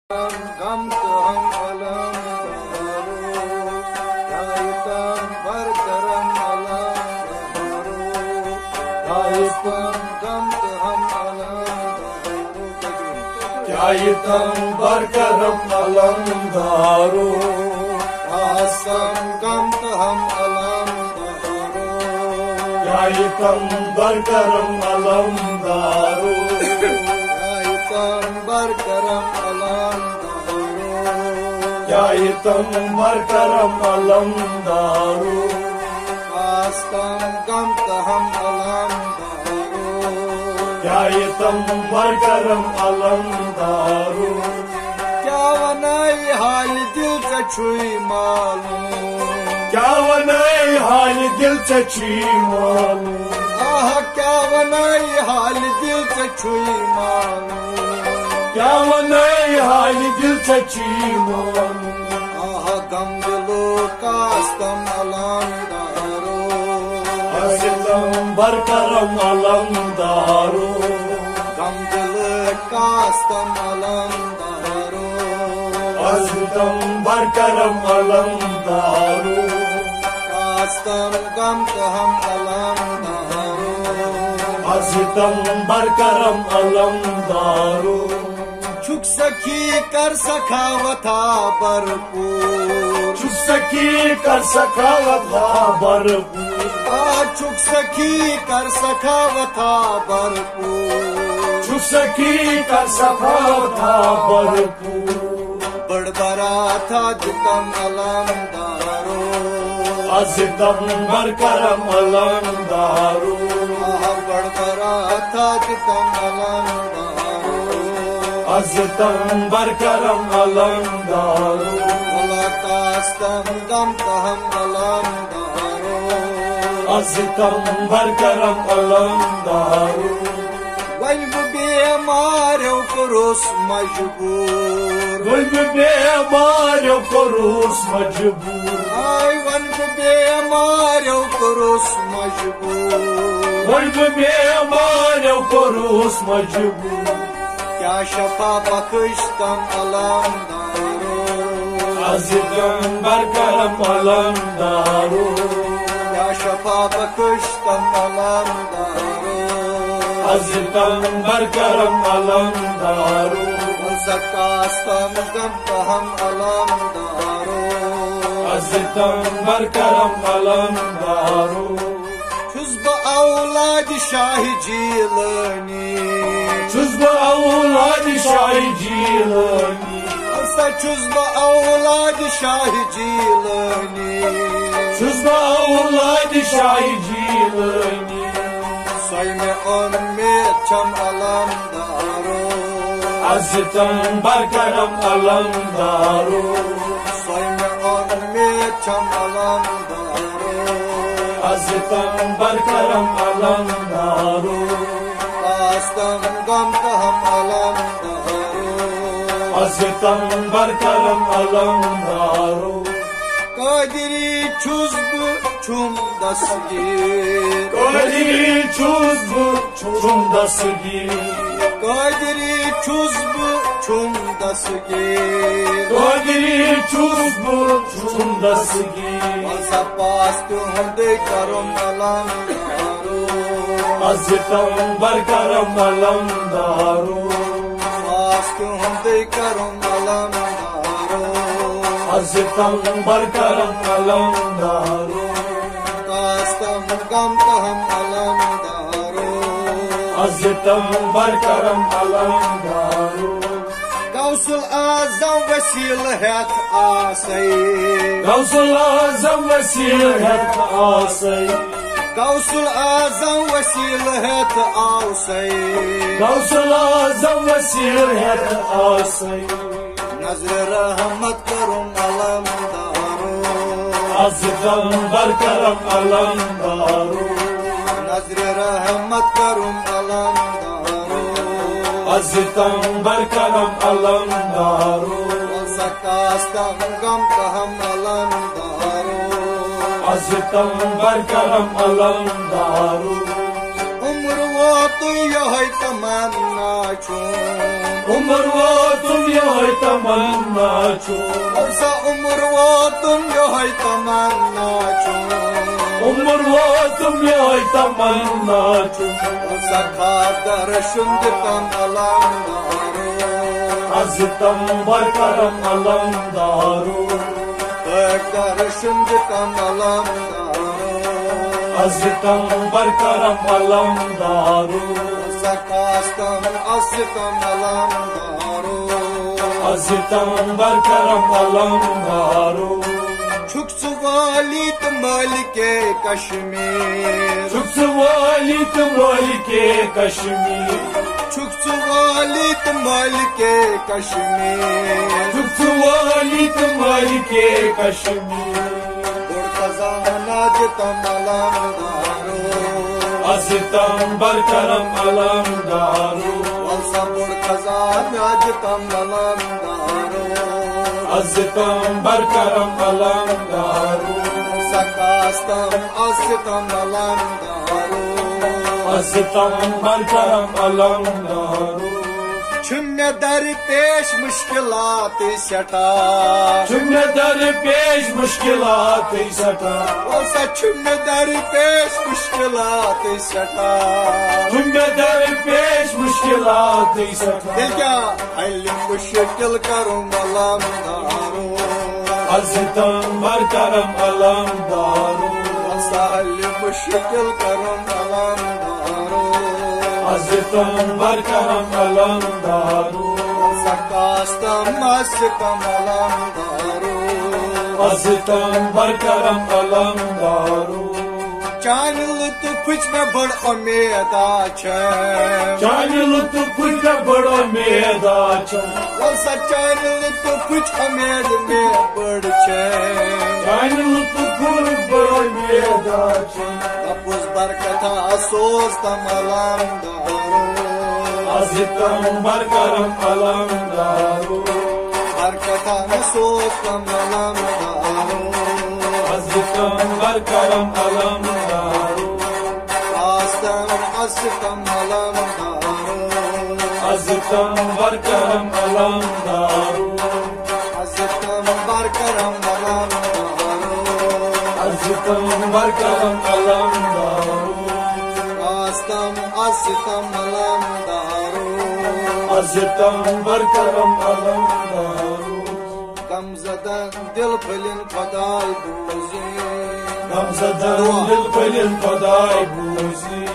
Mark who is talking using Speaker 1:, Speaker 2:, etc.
Speaker 1: गम तो हम अलम दारो गायतम बरकरम अलम दारो गायतम गम तो हम अलम दारो गायतम बरकरम अलम दारो आसम गम तो हम अलम दारो गायतम बरकरम अलम दारो बरकरम अलम दारो बरकरम अलम दारो आस्तम गम तहम अलम दारो बरकरम अलम दारो क्या वनाई हाल दिल चुई मालूम क्या वनाई हाल दिल चुई मालूम आह क्या वनाई हाल दिल चुई मालूम क्या वनाई हाल दिल चची मोनू आह गम दिलो कास्तम अलम दारो असितम बरकरम अलम दारो गम दिल कास्तम अलम दारो असितम बरकरम अलम दारो कास्तम गम तहम अलम दारो असितम बरकरम अलम दारो चुक सखी कर सखावता भरपूर चुक सखी कर सखावता भरपूर चुक सखी कर सखावता भरपूर चुक सखी कर सखावता भरपूर बड़बड़ा था जितम अलम दारो अजितम बरकरम अलम दारो बड़बड़ा था जितम अलम अज़तम बरकरम अलम दारो मुलाकास्तम गम तहम अलम दारो अज़तम बरकरम अलम दारो वल्ब बेमारो करोस मजबूर वल्ब बेमारो करोस मजबूर आय वल्ब बेमारो करोस मजबूर वल्ब बेमारो करोस मजबूर क्या शफा बख्शतम अलम दारो अज़तम बरकरम अलम दारो क्या शफा बख्शतम अलम दारो अज़तम बरकरम अलम दारो ज़कास्तम गम तहम अलम दारो अज़तम बरकरम अलम दारो छुज़ औलाद शाह जीलानी छुज़ औलाद शाह जीलानी छुज़ औलाद शाह जीलानी छुज़ औलाद शाह जीलानी सोयमे उम्मे चम अलम दारो अज़तम बरकरम अलम दारो सोयमे उम्मे चम अलम दारो अज़तम बरकरम अलम दारो आस्तम गम तहम अलम दारो अज़तम बरकरम अलम दारो कादिरी छुज़ब छुम दस्तगीर कादिरी छुज़ब छुम दस्तगीर कादिरी छुज़ब छुम दस्तगीर कादिरी छुज़ब छुम दस्तगीर मज़ा पास्त हुंदे करम अलम दारो अज़तम बरकरम अलम दारो पास्त हुंदे करम अलम दारो अज़तम बरकरम अलम दारो कास्तम गम तहम अलम दारो अज़तम बरकरम अलम दारो गौसुल आज़म वसील हैत आसई गौसुल आज़म वसील हैत आसई गौसुल आज़म वसील हैत आसई गौसुल आज़म वसील हैत आसई नज़र रहमत करुम अलम दारो अज़तम बरकरम अलम दारो नज़र रहमत करुम अलम दारो अज़तम बरकरम अलम दारो ज़कास्तम गम तहम अलम दारो अज़तम बरकरम अलम दारो उम्र वो तो यह तमन्ना छो उम्र वो तुम यह तमन्ना nacho.
Speaker 2: Olsa umur vatum yohay tamanna chu.
Speaker 1: Umur vatum yohay tamanna chu.
Speaker 2: Olsa kadar şunditan alam daru.
Speaker 1: Azitam barkaram alam daru.
Speaker 2: Kadar şunditan alam daru.
Speaker 1: Azitam barkaram alam daru.
Speaker 2: Sakastam asitam alam daru.
Speaker 1: Azitam barkaram alam daru.
Speaker 2: Çuksu valit malike Kaşmir.
Speaker 1: Çuksu valit malike Kaşmir.
Speaker 2: Çuksu valit malike Kaşmir.
Speaker 1: Çuksu valit malike Kaşmir.
Speaker 2: Azitam alam daru.
Speaker 1: Azitam barkaram alam daru.
Speaker 2: Valsa bur kazan azitam alam daru.
Speaker 1: Azitam barkaram alam daru.
Speaker 2: Sakastam asitam alam daru.
Speaker 1: Azitam barkaram alam daru.
Speaker 2: Cümle derpeş müşkilat-ı seta.
Speaker 1: Cümle derpeş müşkilat-ı seta.
Speaker 2: Olsa cümle derpeş müşkilat-ı seta.
Speaker 1: Cümle derpeş müşkilat-ı seta.
Speaker 2: Dilga halim müşkil karum alam daru.
Speaker 1: Azitam barkaram alam daru.
Speaker 2: Olsa halim müşkil karum alam daru.
Speaker 1: Azitam barkaram alam daru.
Speaker 2: Sakastam asitam alam daru.
Speaker 1: Azitam barkaram alam daru.
Speaker 2: Canlı tupuç me bad umeda chem.
Speaker 1: Canlı tupuç me bad umeda chem.
Speaker 2: Olsa canlı tupuç umed me bad chem.
Speaker 1: Canlı tupuç bad umeda chem.
Speaker 2: Kapuz barkata sostam alam daru.
Speaker 1: Azitam barkaram alam daru.
Speaker 2: Barkata sostam alam daru.
Speaker 1: Azitam barkaram alam daru.
Speaker 2: Astam asitam alam daru.
Speaker 1: Azitam barkaram alam daru.
Speaker 2: Asitam barkaram alam daru.
Speaker 1: Azitam barkaram alam daru.
Speaker 2: Astam asitam alam daru.
Speaker 1: Azitam barkaram alam daru.
Speaker 2: Gamzadan dil filin qaday buzi.
Speaker 1: Gamzadan dil filin qaday buzi.